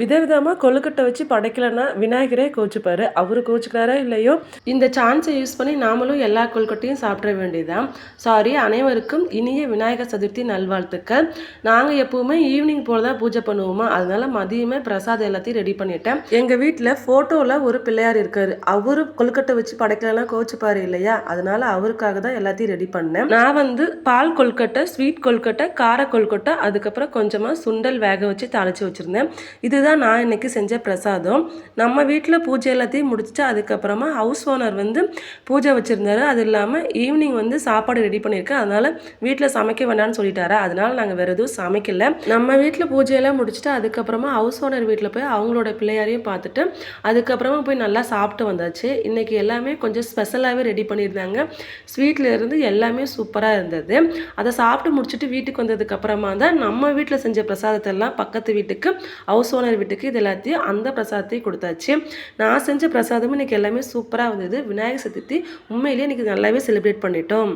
விதவிதமாக கொழுக்கட்டை வச்சு படைக்கலைன்னா விநாயகரே கோச்சுப்பாரு. அவர் கோச்சுக்கிறாரோ இல்லையோ, இந்த சான்ஸை யூஸ் பண்ணி நாமளும் எல்லா கொழுக்கட்டையும் சாப்பிட வேண்டியதுதான். சாரி, அனைவருக்கும் இனிய விநாயகர் சதுர்த்தி நல்வாழ்த்துக்கள். நாங்கள் எப்பவுமே ஈவினிங் போல தான் பூஜை பண்ணுவோமா, அதனால மதியமே பிரசாதம் எல்லாத்தையும் ரெடி பண்ணிட்டேன். எங்கள் வீட்டில் ஃபோட்டோவில் ஒரு பிள்ளையார் இருக்காரு. அவரு கொழுக்கட்டை வச்சு படைக்கலைன்னா கோச்சுப்பாரு இல்லையா, அதனால அவருக்காக தான் எல்லாத்தையும் ரெடி பண்ணேன். நான் வந்து பால் கொழுக்கட்டை, ஸ்வீட் கொழுக்கட்டை, கார கொழுக்கட்டை, அதுக்கப்புறம் கொஞ்சமாக சுண்டல் வேக வச்சு தாளித்து வச்சுருந்தேன். இதுதான் நான் இன்னைக்கு செஞ்ச பிரசாதம். நம்ம வீட்டில் பூஜை எல்லாத்தையும் முடிச்சுட்டு அதுக்கப்புறமா ஹவுஸ் ஓனர் வந்து பூஜை வச்சுருந்தாரு. அது இல்லாமல் ஈவினிங் வந்து சாப்பாடு ரெடி பண்ணியிருக்கேன். அதனால் வீட்டில் சமைக்க வேண்டாம்னு சொல்லிட்டாரா, அதனால நாங்கள் வேறு எதுவும் சமைக்கல. நம்ம வீட்டில் பூஜையெல்லாம் முடிச்சுட்டு அதுக்கப்புறமா ஹவுஸ் ஓனர் வீட்டில் போய் அவங்களோட பிள்ளையாரையும் பார்த்துட்டு அதுக்கப்புறமா போய் நல்லா சாப்பிட்டு வந்தாச்சு. இன்றைக்கி எல்லாமே கொஞ்சம் ஸ்பெஷலாகவே ரெடி பண்ணியிருந்தாங்க. ஸ்வீட்டில் இருந்து எல்லாமே சூப்பராக இருந்தது. அதை சாப்பிட்டு முடிச்சுட்டு வீட்டுக்கு வந்ததுக்கப்புறமா தான் நம்ம வீட்டில் செஞ்ச பிரசாதத்தெல்லாம் பக்கத்து வீட்டுக்கு ஹவுஸ் ஓனர் வீட்டுக்கு இது எல்லாத்தையும் அந்த பிரசாதத்தையும் கொடுத்தாச்சு. நான் செஞ்ச பிரசாதமும் இன்றைக்கி எல்லாமே சூப்பராக வந்தது. விநாயகர் சதுர்த்தி உண்மையிலேயே இன்றைக்கி நல்லாவே செலிப்ரேட் பண்ணிட்டோம்.